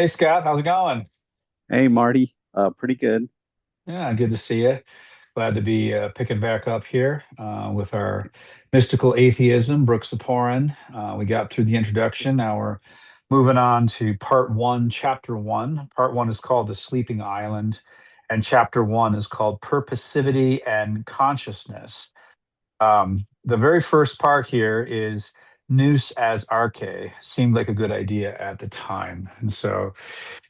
Hey Scott, how's it going? Hey Marty, pretty good. Yeah, good to see you. Glad to be picking back up here with our mystical atheism, Brook Ziporyn. We got through the introduction. Now we're moving on to part one, chapter one. Part one is called The Sleeping Island, and chapter one is called Purposivity and Consciousness. The very first part here is Nous as Arche seemed like a good idea at the time. And so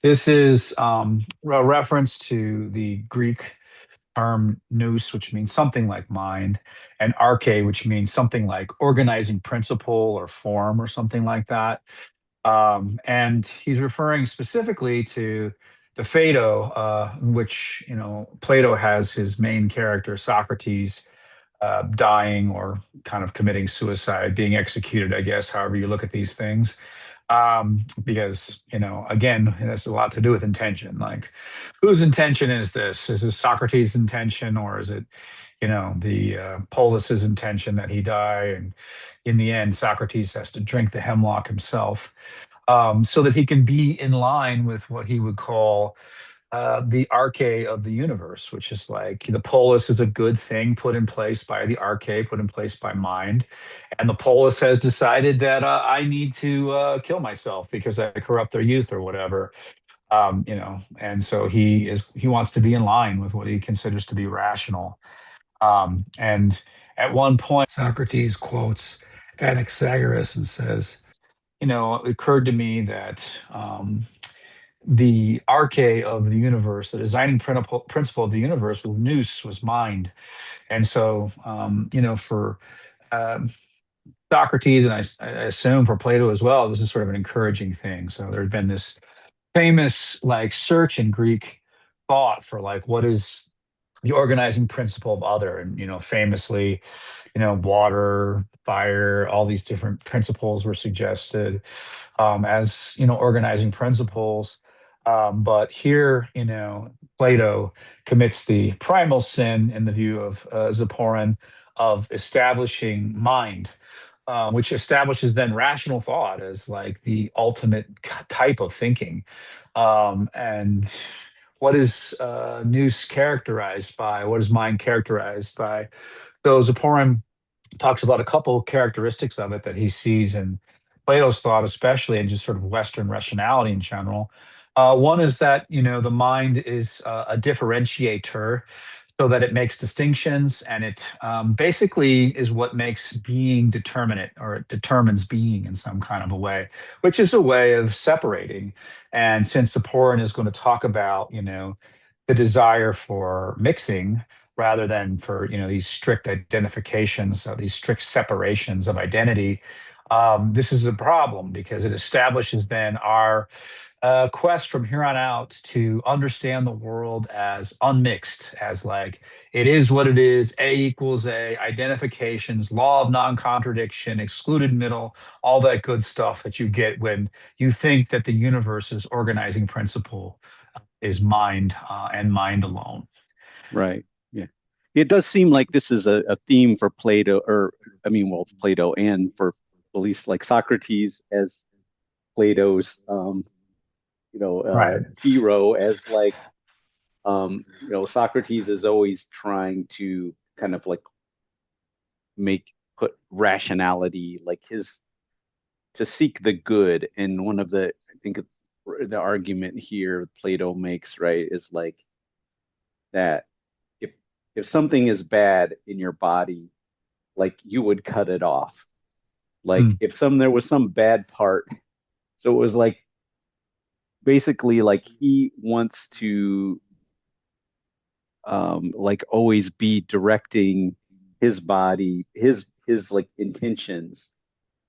this is a reference to the Greek term nous, which means something like mind, and arche, which means something like organizing principle or form or something like that. And he's referring specifically to the Phaedo, in which Plato has his main character Socrates dying or kind of committing suicide, being executed, I guess, however you look at these things. Because, again, it has a lot to do with intention. Like, whose intention is this? Is this Socrates' intention, or is it, the Polis's intention that he die? And in the end, Socrates has to drink the hemlock himself, so that he can be in line with what he would call the arche of the universe, which is like the polis is a good thing put in place by the arche, put in place by mind. And the polis has decided that I need to kill myself because I corrupt their youth or whatever. And so he wants to be in line with what he considers to be rational. And at one point, Socrates quotes Anaxagoras and says, it occurred to me that the arche of the universe, the designing principle of the universe, was nous, was mind. And so, for um, Socrates, and I assume for Plato as well, this is sort of an encouraging thing. So there had been this famous like search in Greek thought for like what is the organizing principle of other, and famously, water, fire, all these different principles were suggested as organizing principles. But here, Plato commits the primal sin in the view of Ziporyn of establishing mind, which establishes then rational thought as like the ultimate type of thinking. And what is nous characterized by? What is mind characterized by? So Ziporyn talks about a couple characteristics of it that he sees in Plato's thought, especially, and just sort of Western rationality in general. One is that the mind is a differentiator, so that it makes distinctions, and it basically is what makes being determinate, or it determines being in some kind of a way, which is a way of separating. And since Saporin is going to talk about, the desire for mixing rather than for these strict identifications, these strict separations of identity. This is a problem because it establishes then our quest from here on out to understand the world as unmixed, as like it is what it is, A equals A, identifications, law of non-contradiction, excluded middle, all that good stuff that you get when you think that the universe's organizing principle is mind and mind alone. Right. Yeah. It does seem like this is a theme for Plato, or I mean, well, Plato and for at least like Socrates as Plato's, Right. hero, as like, Socrates is always trying to kind of like put rationality, like his to seek the good. And one of I think the argument here Plato makes, right, is like that if something is bad in your body, like you would cut it off. Like Mm. if there was some bad part, so it was like basically like he wants to like always be directing his body, his like intentions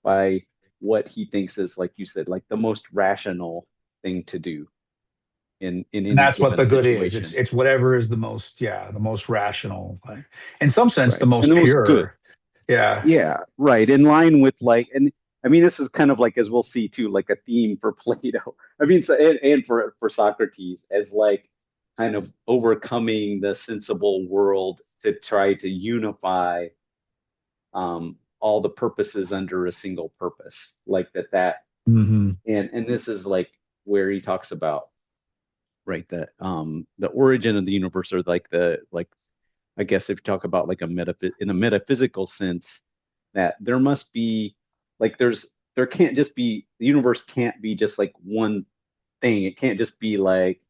by what he thinks is, like you said, like the most rational thing to do in And any that's what given the good is. It's situation. it's whatever is the most, yeah, the most rational, like, in some sense, the Right. And most the most good. pure. Yeah. Yeah, right. In line with like, and I mean, this is kind of like, as we'll see too, like a theme for Plato. I mean, so, and for Socrates, as like kind of overcoming the sensible world to try to unify all the purposes under a single purpose, like that. Hmm. And this is like, where he talks about, right, the origin of the universe, or like I guess if you talk about like in a metaphysical sense, that there must be like there can't just be the universe can't be just like one thing. It can't just be like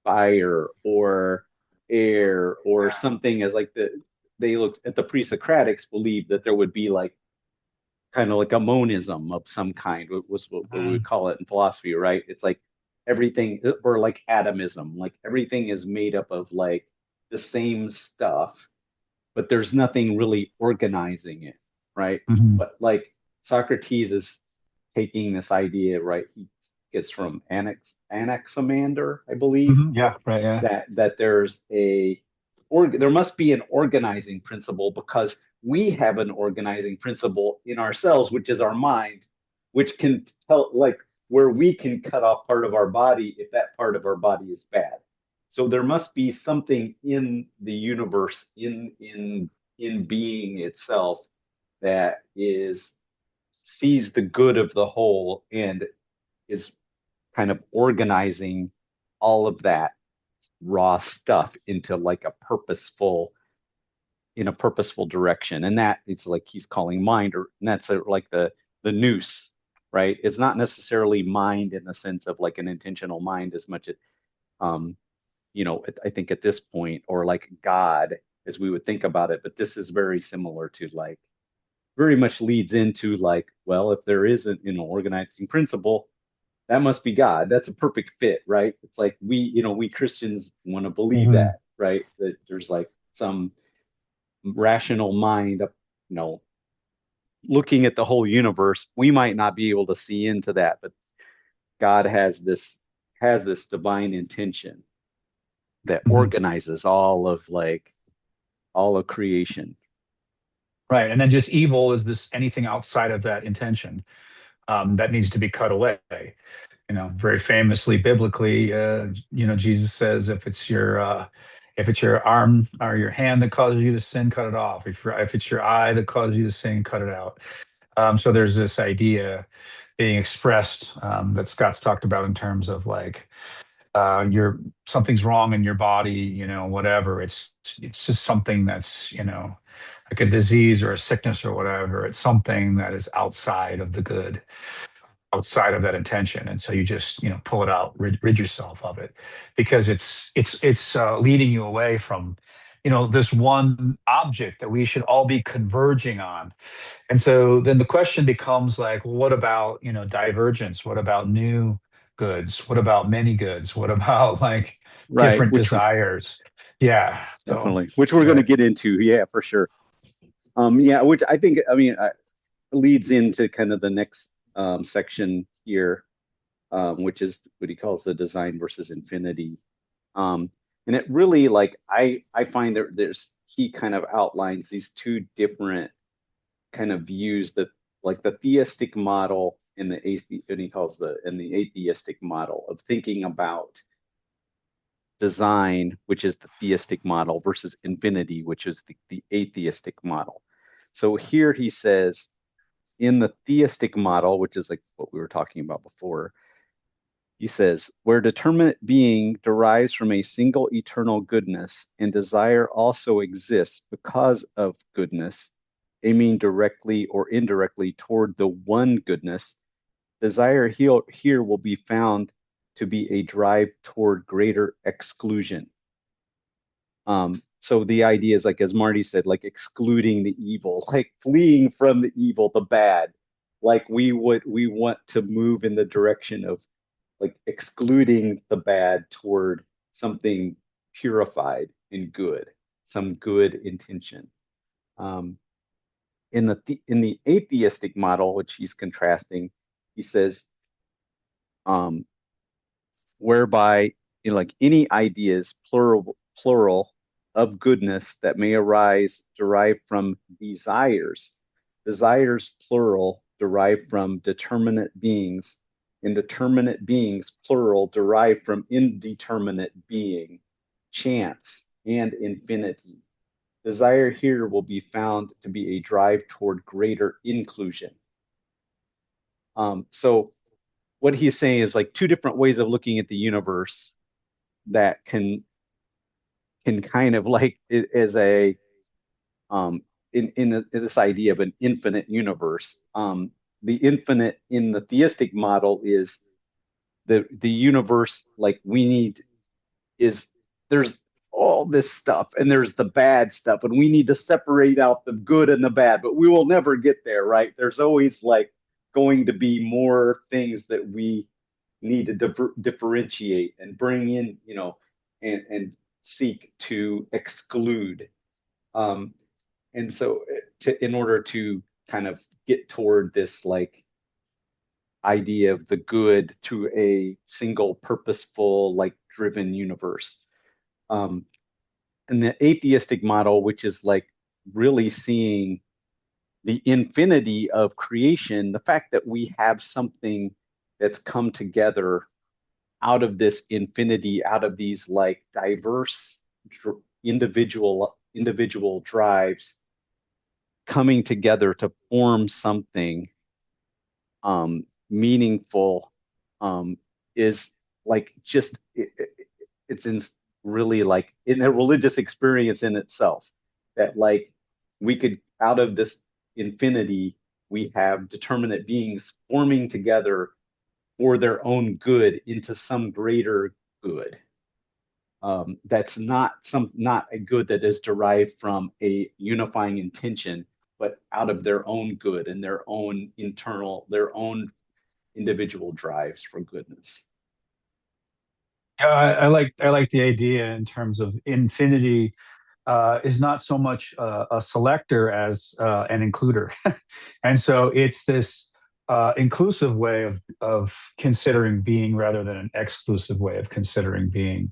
fire or air or something, as like they looked at the pre-Socratics believed that there would be like kind of like a monism of some kind, was what we would Mhm. call it in philosophy, right? It's like everything, or like atomism, like everything is made up of like the same stuff, but there's nothing really organizing it, right? Mhm. But like Socrates is taking this idea, right? He gets from Anaximander, I believe, Mhm. Yeah, right, yeah. that there's or there must be an organizing principle, because we have an organizing principle in ourselves, which is our mind, which can tell like where we can cut off part of our body if that part of our body is bad. So there must be something in the universe, in being itself, that is sees the good of the whole and is kind of organizing all of that raw stuff into like a purposeful in a purposeful direction. And that it's like he's calling mind, or and that's like the nous, right? It's not necessarily mind in the sense of like an intentional mind as much as um I think at this point, or like God as we would think about it, but this is very similar to like very much leads into like, well, if there isn't organizing principle, that must be God. That's a perfect fit, right? It's like we Christians want to believe Mhm. that, right? That there's like some rational mind, looking at the whole universe. We might not be able to see into that, but God has this divine intention that Mhm. organizes all of creation. Right. And then just evil is this anything outside of that intention that needs to be cut away. Very famously biblically, Jesus says if it's your arm or your hand that causes you to sin, cut it off. If it's your eye that causes you to sin, cut it out. So there's this idea being expressed that Scott's talked about in terms of like you're something's wrong in your body, whatever. It's just something that's, like a disease or a sickness or whatever. It's something that is outside of the good, outside of that intention. And so you just, pull it out, rid yourself of it because it's leading you away from, this one object that we should all be converging on. And so then the question becomes like, well, what about, divergence? What about new goods? What about many goods? What about like Right, different which desires? Yeah. So, definitely, which we're going to right. get into, yeah, for sure. Yeah, which I think, I mean, leads into kind of the next section here, which is what he calls the design versus infinity. Um, and it really, like, I find he kind of outlines these two different kind of views, that like the theistic model and and he calls the atheistic model of thinking about design, which is the theistic model, versus infinity, which is the atheistic model. So here he says, in the theistic model, which is like what we were talking about before, he says, where determinate being derives from a single eternal goodness, and desire also exists because of goodness, aiming directly or indirectly toward the one goodness, desire here will be found to be a drive toward greater exclusion. So the idea is like, as Marty said, like excluding the evil, like fleeing from the evil, the bad. Like we want to move in the direction of like excluding the bad toward something purified and good, some good intention. Um, in the atheistic model, which he's contrasting, he says, um, whereby like any ideas plural of goodness that may arise derived from desires plural derived from determinate beings, and determinate beings plural derived from indeterminate being, chance, and infinity. Desire here will be found to be a drive toward greater inclusion. So what he's saying is like two different ways of looking at the universe that can kind of like as a in this idea of an infinite universe. The infinite in the theistic model is the universe like we need is there's all this stuff and there's the bad stuff and we need to separate out the good and the bad, but we will never get there, right? There's always like going to be more things that we need to differentiate and bring in, and seek to exclude. Um, and so in order to kind of get toward this like idea of the good to a single purposeful, like driven universe. Um, and the atheistic model, which is like really seeing the infinity of creation, the fact that we have something that's come together out of this infinity, out of these like diverse individual drives coming together to form something meaningful, is like just it's in really like in a religious experience in itself that like we could out of this infinity we have determinate beings forming together for their own good into some greater good, that's not a good that is derived from a unifying intention but out of their own good and their own their own individual drives for goodness. I like the idea in terms of infinity is not so much a selector as an includer, and so it's this inclusive way of considering being rather than an exclusive way of considering being.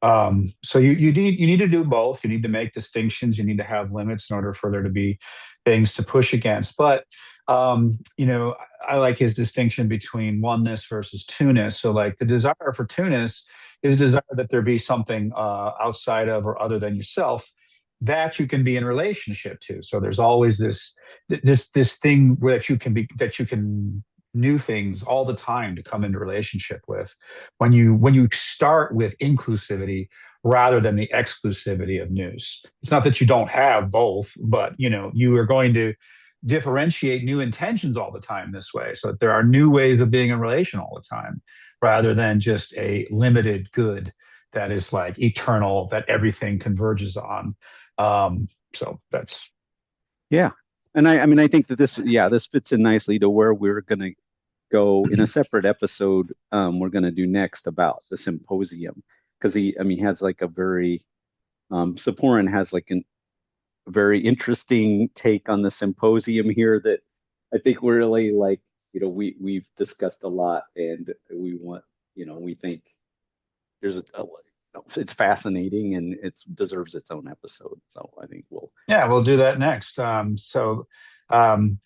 So you need to do both. You need to make distinctions. You need to have limits in order for there to be things to push against. But I like his distinction between oneness versus two-ness. So like the desire for two-ness is desire that there be something outside of or other than yourself that you can be in relationship to. So there's always this thing where that you can new things all the time to come into relationship with when you start with inclusivity rather than the exclusivity of news. It's not that you don't have both, but you are going to differentiate new intentions all the time this way, so that there are new ways of being in relation all the time rather than just a limited good that is like eternal that everything converges on. So that's Yeah. And I mean, I think that this fits in nicely to where we're going to go in a separate episode. We're going to do next about the symposium because he has like a very, Ziporyn has like a very interesting take on the symposium here that I think we're really like, we've discussed a lot and we want, we think there's it's fascinating and it deserves its own episode. So I think Yeah, we'll do that next. The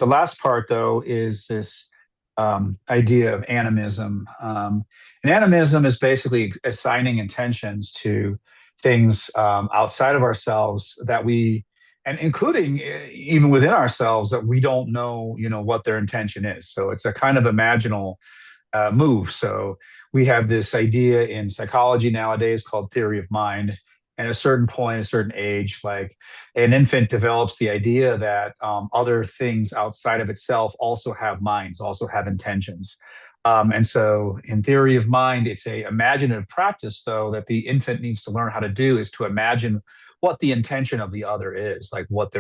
last part, though, is this idea of animism. And animism is basically assigning intentions to things outside of ourselves and including even within ourselves that we don't know, what their intention is. So it's a kind of imaginal move. So we have this idea in psychology nowadays called theory of mind. And at a certain point, a certain age, like an infant develops the idea that other things outside of itself also have minds, also have intentions. And so, in theory of mind, it's a imaginative practice, though, that the infant needs to learn how to do is to imagine what the intention of the other is, like what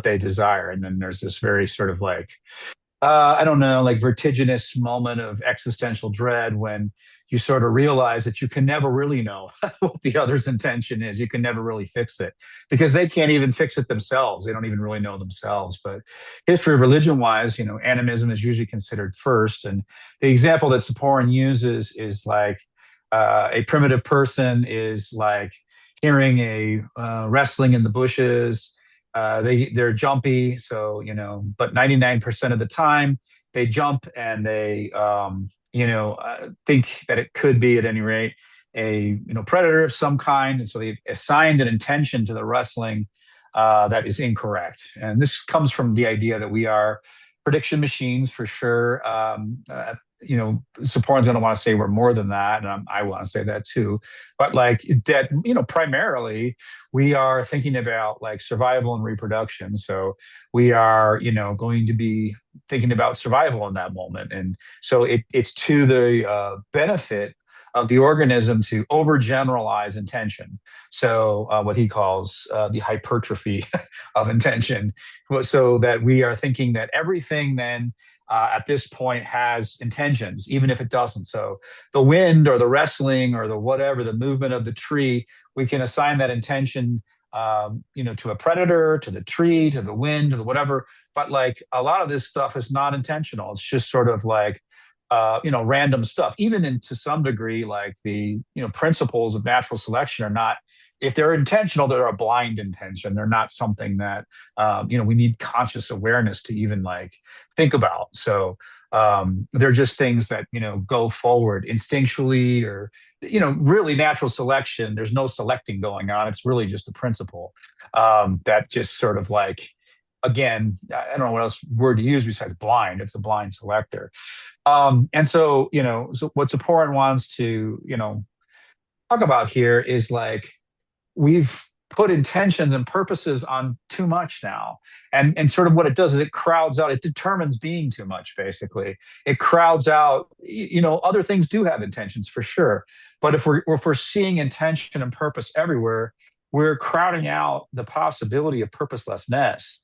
they desire. And then there's this very sort of like I don't know, like vertiginous moment of existential dread when you sort of realize that you can never really know what the other's intention is. You can never really fix it because they can't even fix it themselves. They don't even really know themselves. But history of religion wise, animism is usually considered first. And the example that Ziporyn uses is like a primitive person is like hearing a wrestling in the bushes, they're jumpy, so but 99% of the time they jump and they think that it could be at any rate a predator of some kind, and so they've assigned an intention to the wrestling that is incorrect. And this comes from the idea that we are prediction machines for sure. Ziporyn's going to want to say we're more than that, and I want to say that too. But like that, primarily we are thinking about like survival and reproduction. So we are, going to be thinking about survival in that moment, and so it's to the benefit of the organism to overgeneralize intention. So what he calls the hypertrophy of intention, so that we are thinking that everything then at this point has intentions, even if it doesn't. So the wind or the wrestling or the whatever, the movement of the tree, we can assign that intention, to a predator, to the tree, to the wind, to the whatever. But like a lot of this stuff is not intentional. It's just sort of like, random stuff. Even in to some degree, like the principles of natural selection are not. If they're intentional, they're a blind intention. They're not something that we need conscious awareness to even like think about. So they're just things that go forward instinctually, or really natural selection. There's no selecting going on. It's really just a principle that just sort of like, again, I don't know what else word to use besides blind. It's a blind selector. And so, so what Ziporyn wants to, talk about here is like we've put intentions and purposes on too much now. And sort of what it does is it crowds out, it determines being too much, basically. It crowds out, other things do have intentions for sure. But if we're seeing intention and purpose everywhere, we're crowding out the possibility of purposelessness.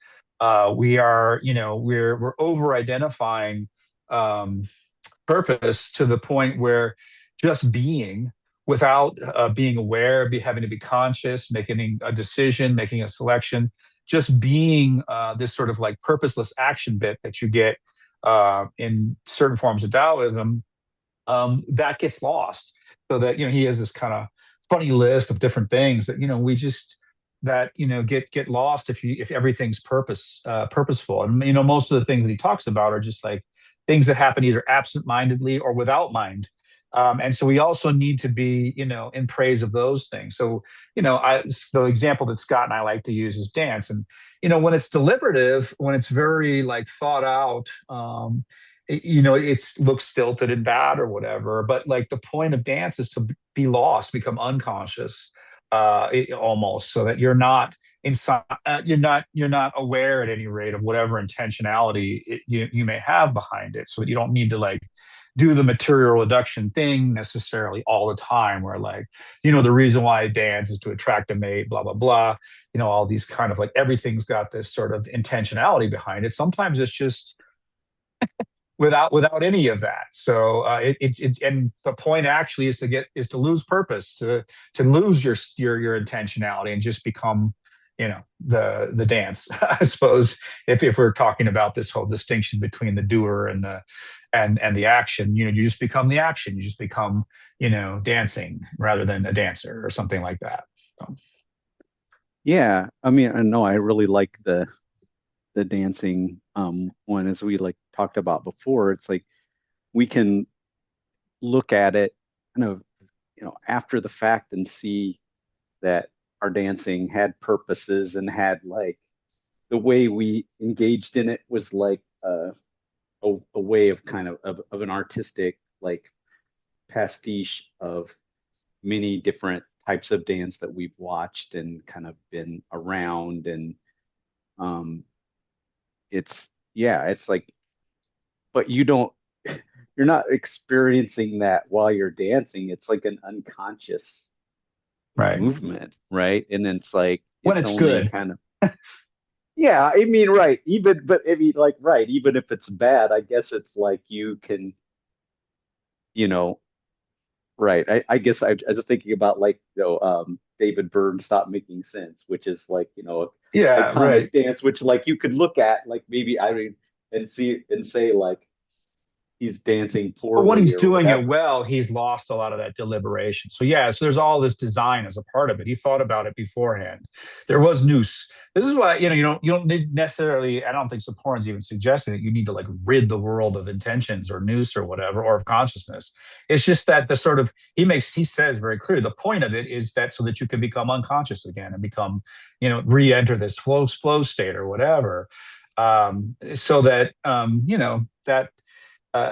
We are, we're over identifying um, purpose to the point where just being without being aware, having to be conscious, making a decision, making a selection, just being this sort of like purposeless action bit that you get in certain forms of Taoism, that gets lost. So that he has this kind of funny list of different things that we just that get lost if everything's purposeful. And most of the things that he talks about are just like things that happen either absent-mindedly or without mind. And so we also need to be, in praise of those things. So, the example that Scott and I like to use is dance. And, when it's deliberative, when it's very like thought out, it looks stilted and bad or whatever. But like the point of dance is to be lost, become unconscious, almost, so that you're not inside, you're not aware at any rate of whatever intentionality you may have behind it. So you don't need to like do the material reduction thing necessarily all the time, where like the reason why I dance is to attract a mate, blah blah blah, all these kind of like everything's got this sort of intentionality behind it. Sometimes it's just without any of that. So and the point actually is to lose purpose, to lose your intentionality and just become the dance. I suppose if we're talking about this whole distinction between the doer and the action, you just become the action. You just become dancing rather than a dancer or something like that. So. Yeah, I mean, I know I really like the dancing one, as we like talked about before. It's like we can look at it kind of after the fact and see that our dancing had purposes and had like the way we engaged in it was like a way of kind of an artistic like pastiche of many different types of dance that we've watched and kind of been around. And um it's like, but you're not experiencing that while you're dancing. It's like an unconscious Right. movement, right? And then it's like When it's it's only good. kind of, yeah, I mean, right. Even but I mean, like, right, even if it's bad, I guess it's like you can, you know, right. I guess I was just thinking about like, David Byrne Stop Making Sense, which is like, a Yeah, right. comic dance, which like you could look at like maybe I mean and see and say like he's dancing But when poorly he's or doing whatever. it well, he's lost a lot of that deliberation. So yeah, so there's all this design as a part of it. He thought about it beforehand. There was Nous. This is why you don't need necessarily. I don't think Saporn's even suggesting that you need to like rid the world of intentions or Nous or whatever or of consciousness. It's just that the sort of he says very clearly the point of it is that so that you can become unconscious again and become re-enter this flow state or whatever, so that that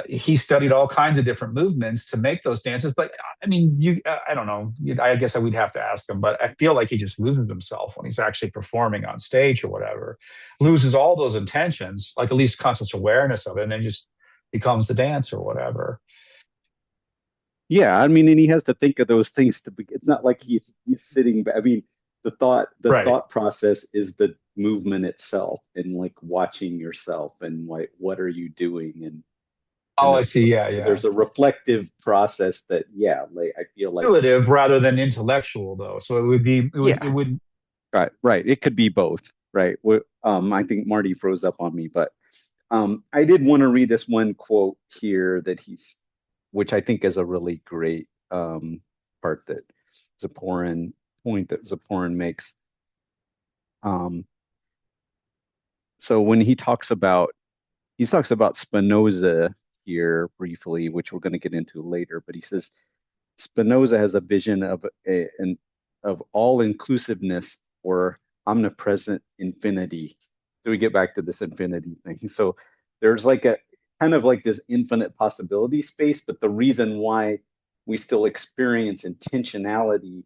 he studied all kinds of different movements to make those dances. But I mean, I don't know. I guess I would have to ask him, but I feel like he just loses himself when he's actually performing on stage or whatever, loses all those intentions, like at least conscious awareness of it, and then just becomes the dance or whatever. Yeah, I mean, and he has to think of those things to be, it's not like he's sitting I mean, the Right. thought process is the movement itself and like watching yourself and like what are you doing and Oh, kind I of see. Yeah, yeah. there's a reflective process that yeah, like I feel like Speculative rather than intellectual, though. So it yeah, would. right, right. It could be both, right? I think Marty froze up on me, but I did want to read this one quote here that which I think is a really great part that Ziporyn, point that Ziporyn makes. Um, so when he talks about Spinoza here briefly, which we're going to get into later, but he says Spinoza has a vision of of all inclusiveness or omnipresent infinity. So we get back to this infinity thing. So there's like a kind of like this infinite possibility space, but the reason why we still experience intentionality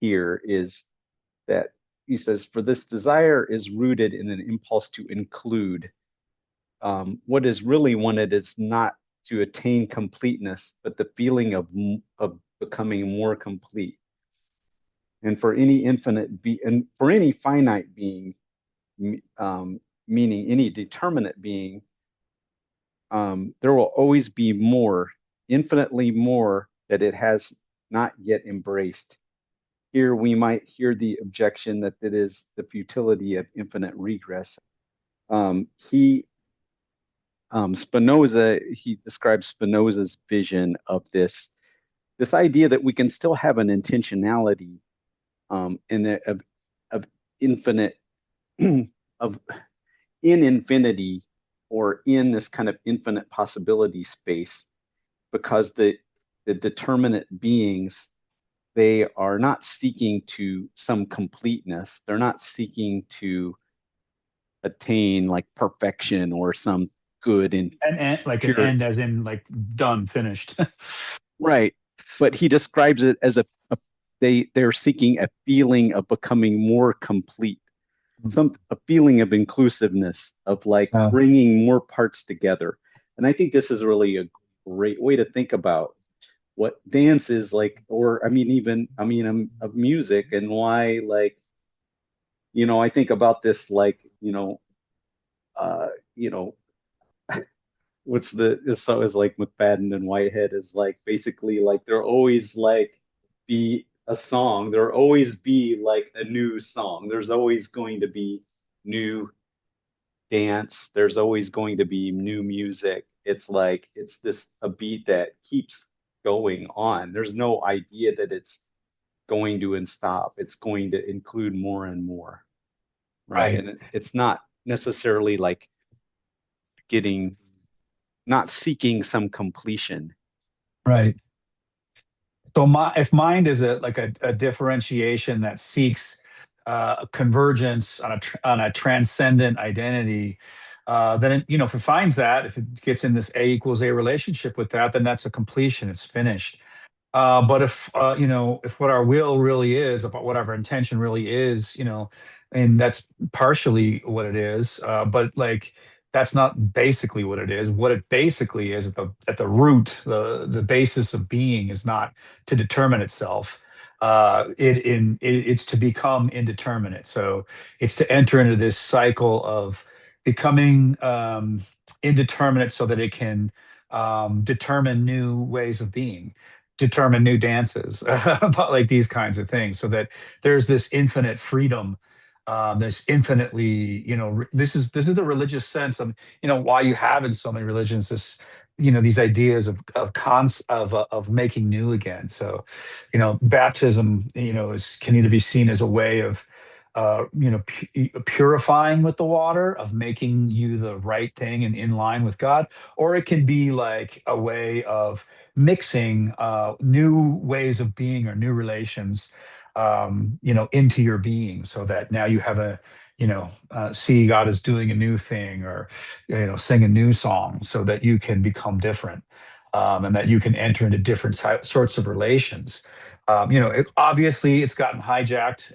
here is that he says, for this desire is rooted in an impulse to include. What is really wanted is not to attain completeness, but the feeling of becoming more complete. And for any and for any finite being, meaning any determinate being, there will always be more, infinitely more that it has not yet embraced. Here we might hear the objection that it is the futility of infinite regress. He Spinoza, he describes Spinoza's vision of this idea that we can still have an intentionality of infinite of in infinity or in this kind of infinite possibility space because the determinate beings they are not seeking to some completeness. They're not seeking to attain like perfection or some good and An end, like an pure. end, as in like done, finished. Right. But he describes it as they're seeking a feeling of becoming more complete, a feeling of inclusiveness, of like Yeah. bringing more parts together. And I think this is really a great way to think about what dance is like, or I mean, even of music and why like, I think about this like, uh, you know, what's this song is like McFadden and Whitehead is like basically like there always like be a song. There always be like a new song. There's always going to be new dance. There's always going to be new music. It's like it's this a beat that keeps going on. There's no idea that it's going to stop. It's going to include more and more, right? Right. And it's not necessarily like getting not seeking some completion. Right. So if mind is a differentiation that seeks convergence on on a transcendent identity, then if it finds that, if it gets in this A equals A relationship with that, then that's a completion. It's finished. But if if what our will really is, about what our intention really is, and that's partially what it is, but like that's not basically what it is. What it basically is at the root, the basis of being is not to determine itself. It's to become indeterminate. So it's to enter into this cycle of becoming indeterminate, so that it can determine new ways of being, determine new dances, about like these kinds of things, so that there's this infinite freedom, this infinitely, this is the religious sense of, why you have in so many religions this, these ideas of making new again. So, baptism, is can either be seen as a way of purifying with the water, of making you the right thing and in line with God, or it can be like a way of mixing new ways of being or new relations, into your being, so that now you have see God as doing a new thing, or sing a new song, so that you can become different, and that you can enter into different sorts of relations. Obviously, it's gotten hijacked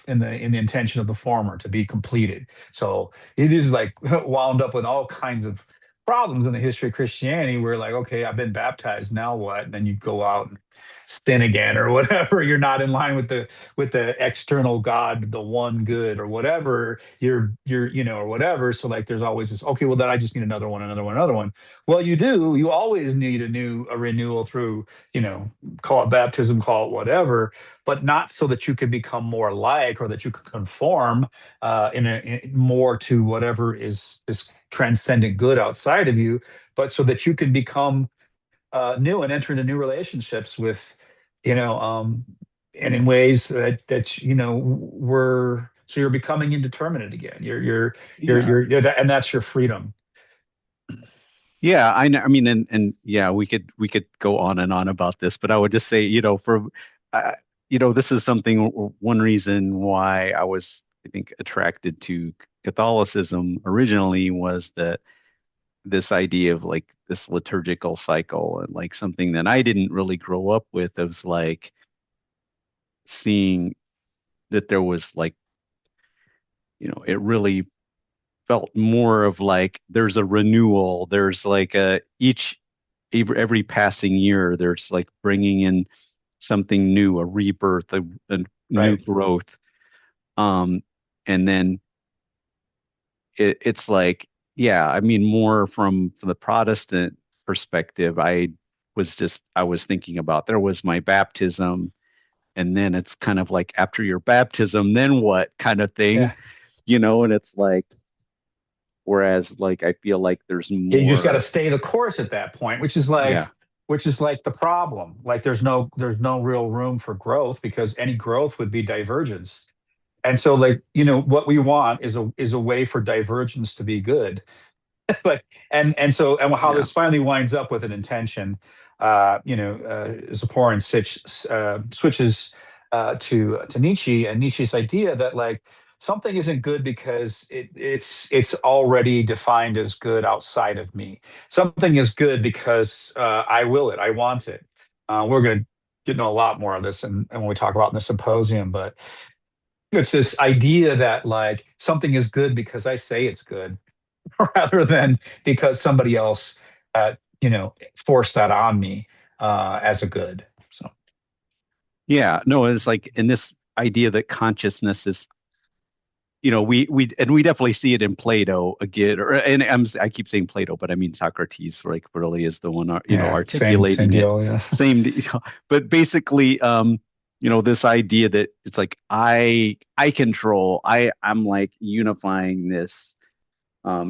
in the intention of the former to be completed. So it is like wound up with all kinds of problems in the history of Christianity, where like, okay, I've been baptized, now what? And then you go out and sin again or whatever. You're not in line with the external God, the one good, or whatever. Or whatever. So like, there's always this. Okay, well, then I just need another one, another one, another one. Well, you do. You always need a renewal through, call it baptism, call it whatever, but not so that you can become more like, or that you can conform more to whatever is this transcendent good outside of you, but so that you can become new and enter into new relationships with, and in ways that were so you're becoming indeterminate again. Yeah. And that's your freedom. Yeah, I know. I mean, and yeah, we could go on and on about this, but I would just say, uh, this is something. One reason why I was, I think, attracted to Catholicism originally was that this idea of like this liturgical cycle, and like something that I didn't really grow up with, of like seeing that there was like, it really felt more of like there's a renewal. There's like every passing year, there's like bringing in something new, a rebirth, a new Right. growth. Um, and then it's like, yeah, I mean, more from the Protestant perspective, I was thinking about, there was my baptism, and then it's kind of like, after your baptism, then what, kind of thing, Yeah. and it's like, whereas like I feel like there's Yeah, you just got to more. stay the course at that point, Yeah, which is like the problem. Like there's no real room for growth, because any growth would be divergence. And so like, what we want is a way for divergence to be good. But and how yeah, this finally winds up with an intention. Ziporyn switches to Nietzsche, and Nietzsche's idea that like something isn't good because it's already defined as good outside of me. Something is good because I will it, I want it. We're going to get into a lot more of this, and when we talk about in the symposium, but it's this idea that like something is good because I say it's good, rather than because somebody else, forced that on me as a good. So yeah. No, it's like in this idea that consciousness is, we definitely see it in Plato again, I keep saying Plato, but I mean Socrates, like, really is the one, yeah, same articulating it. deal. Yeah, Same, but basically, this idea that it's like I control, I'm like unifying this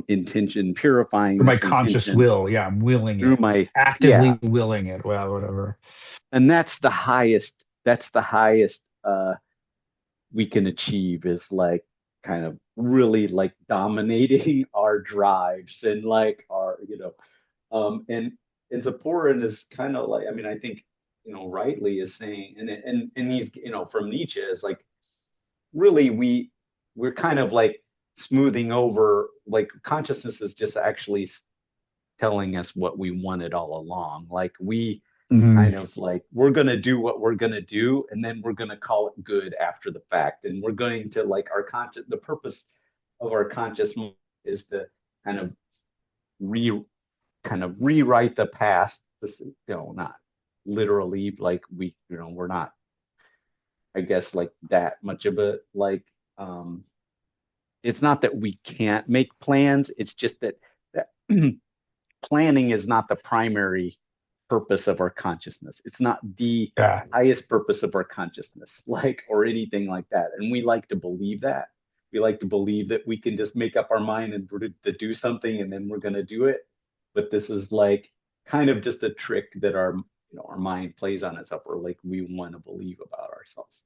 intention, purifying for my this conscious intention will. Yeah, I'm willing through it, my, yeah, actively willing it. Well, whatever. and that's the highest we can achieve, is like kind of really like dominating our drives, and like our, and Zipporah is kind of like, I mean, I think, rightly is saying, and he's, from Nietzsche, is like, really, we're kind of like smoothing over, like, consciousness is just actually telling us what we wanted all along. Like, we Hmm. kind of like, we're going to do what we're going to do, and then we're going to call it good after the fact, and we're going to like, our conscious the purpose of our conscious mind is to kind of re kind of rewrite the past, not literally, like, we're not, I guess, like that much of a like, it's not that we can't make plans, it's just that planning is not the primary purpose of our consciousness. It's not the Yeah, highest purpose of our consciousness, like, or anything like that. And we like to believe that. We like to believe that we can just make up our mind and to do something, and then we're going to do it. But this is like kind of just a trick that our mind plays on itself, or like we want to believe about ourselves.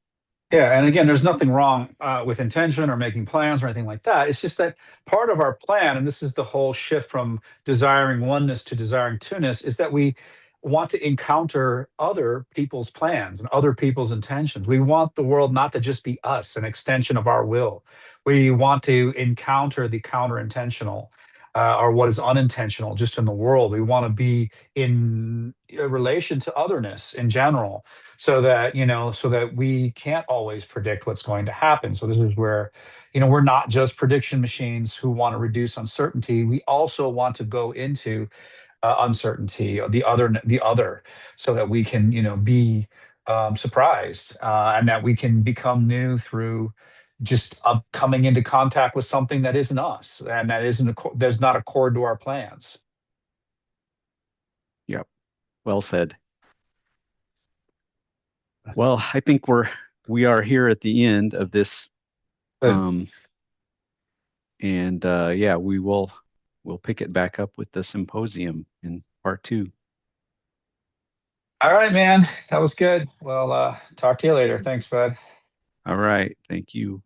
yeah. And again, there's nothing wrong with intention or making plans or anything like that. It's just that part of our plan, and this is the whole shift from desiring oneness to desiring two-ness, is that we want to encounter other people's plans and other people's intentions. We want the world not to just be us, an extension of our will. We want to encounter the counter intentional, or what is unintentional just in the world. We want to be in a relation to otherness in general, so that, so that we can't always predict what's going to happen. So this is where, we're not just prediction machines who want to reduce uncertainty. We also want to go into uncertainty, the other, so that we can, be surprised, and that we can become new through just coming into contact with something that isn't us and that isn't does not accord to our plans. Yep. Well said. Well, I think we are here at the end of this. But Um, and yeah, we'll pick it back up with the symposium in part two. all right, man, that was good. Well, talk to you later. Thanks, bud. All right. Thank you.